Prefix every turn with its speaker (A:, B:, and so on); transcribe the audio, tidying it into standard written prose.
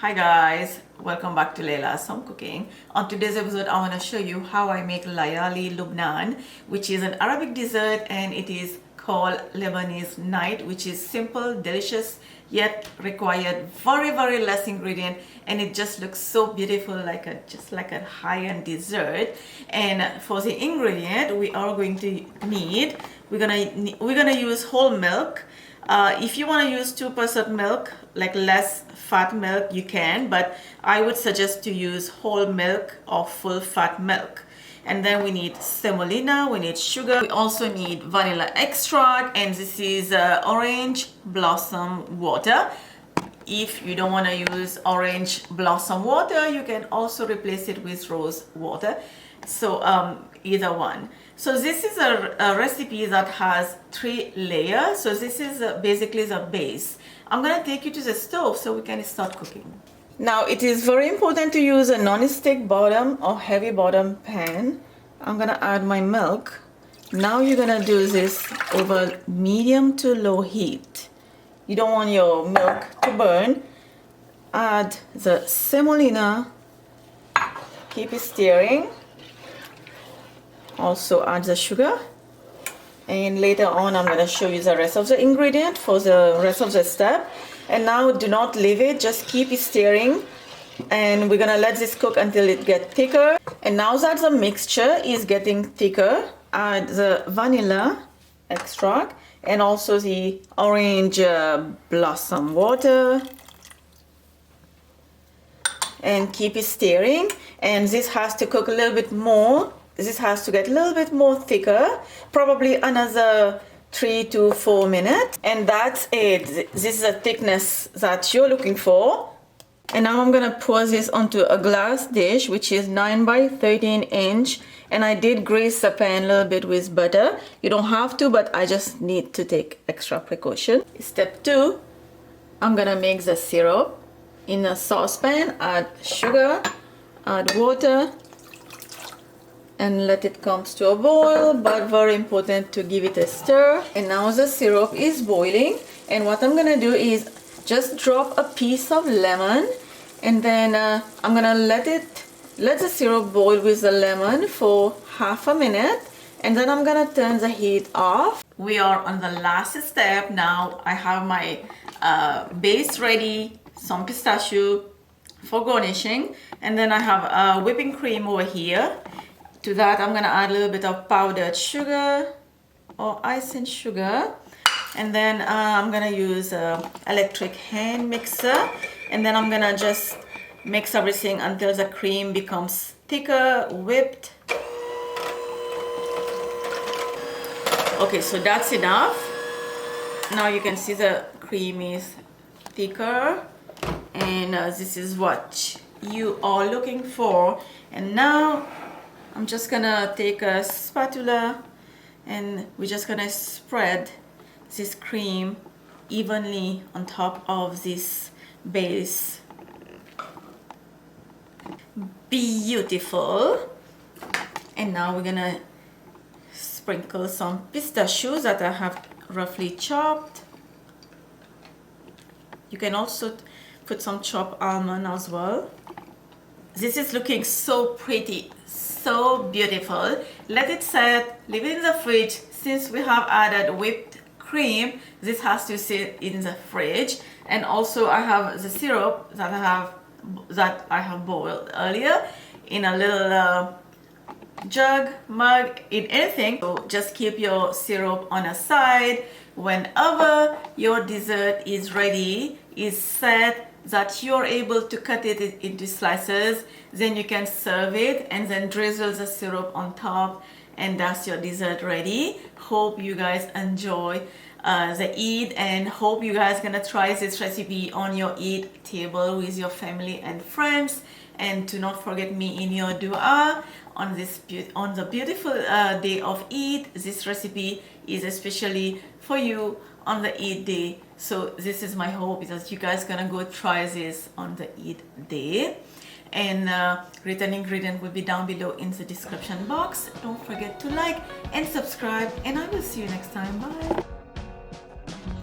A: Hi guys, welcome back to Laila's Home Cooking. On today's episode, I want to show you how I make Layali Lubnan, which is an Arabic dessert, and it is called Lebanese night, which is simple, delicious, yet required very less ingredient, and it just looks so beautiful, just like a high-end dessert. And for the ingredient, we are going to need, we're gonna use whole milk. If you want to use 2% milk, like less fat milk, you can, but I would suggest to use whole milk or full fat milk. And then we need semolina, we need sugar, we also need vanilla extract, and this is orange blossom water. If you don't want to use orange blossom water, you can also replace it with rose water. So either one. So this is a recipe that has 3 layers. So this is basically the base. I'm going to take you to the stove so we can start cooking. Now it is very important to use a non-stick bottom or heavy bottom pan. I'm going to add my milk. Now you're going to do this over medium to low heat. You don't want your milk to burn. Add the semolina. Keep it stirring. Also add the sugar, and later on I'm going to show you the rest of the ingredient for the rest of the step. And now do not leave it, just keep it stirring, and we're going to let this cook until it gets thicker. And now that the mixture is getting thicker, add the vanilla extract and also the orange blossom water, and keep it stirring. And this has to cook a little bit more. This has to get a little bit more thicker, probably another 3 to 4 minutes. And that's it. This is the thickness that you're looking for. And now I'm gonna pour this onto a glass dish, which is 9 by 13 inch. And I did grease the pan a little bit with butter. You don't have to, but I just need to take extra precaution. Step 2, I'm gonna make the syrup. In a saucepan, add sugar, add water, and let it come to a boil, but very important to give it a stir. And now the syrup is boiling, and what I'm gonna do is just drop a piece of lemon, and then I'm gonna let the syrup boil with the lemon for half a minute, and then I'm gonna turn the heat off. We are on the last step now. I have my base ready, some pistachio for garnishing, and then I have whipping cream over here. To that, I'm gonna add a little bit of powdered sugar or icing sugar, and then I'm gonna use an electric hand mixer, and then I'm gonna just mix everything until the cream becomes thicker, whipped. Okay, so that's enough. Now you can see the cream is thicker, and this is what you are looking for. And now I'm just gonna take a spatula, and we're just gonna spread this cream evenly on top of this base. Beautiful. And now we're gonna sprinkle some pistachios that I have roughly chopped. You can also put some chopped almond as well. This is looking so pretty, so beautiful. Let it set, leave it in the fridge. Since we have added whipped cream, this has to sit in the fridge. And also I have the syrup that I have boiled earlier in a little jug, mug, in anything. So just keep your syrup on a side. Whenever your dessert is ready, is set, that you're able to cut it into slices, then you can serve it and then drizzle the syrup on top, and that's your dessert ready. Hope you guys enjoy the Eid, and hope you guys gonna try this recipe on your Eid table with your family and friends. And do not forget me in your dua on the beautiful day of Eid. This recipe is especially for you on the Eid day. So this is my hope, that you guys gonna go try this on the Eid day. And written ingredient will be down below in the description box. Don't forget to like and subscribe, and I will see you next time. Bye.